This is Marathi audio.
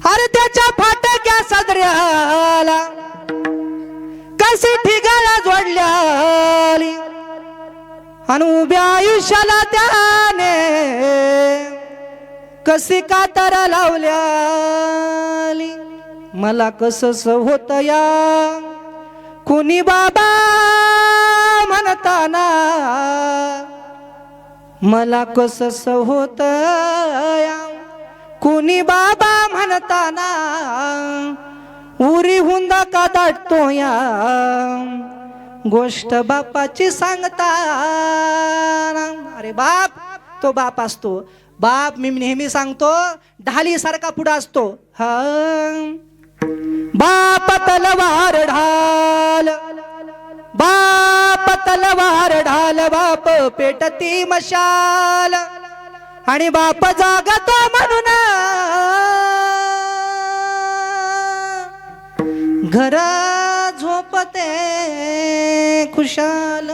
अरे त्याच्या फाटक्या सदऱ्याला कशी ठिगाला जोडल्याली आणि उभ्या आयुष्याला त्याने कशी कातर लावल्याली. मला कसंच होत या कुणी बाबा म्हणताना, मला कसंच होत या कुणी बाबा म्हणताना, उरी हुंदा का दाटतो या गोष्ट बापाची सांगताना. अरे बाप तो बाप असतो. बाप मी नेहमी सांगतो ढाली सारखा पुढा असतो. हा बाप तलवार ढाल, बाप तलवार ढाल, बाप पेटती मशाल आणि बाप जागतो म्हणून घरा झोपते खुशाल.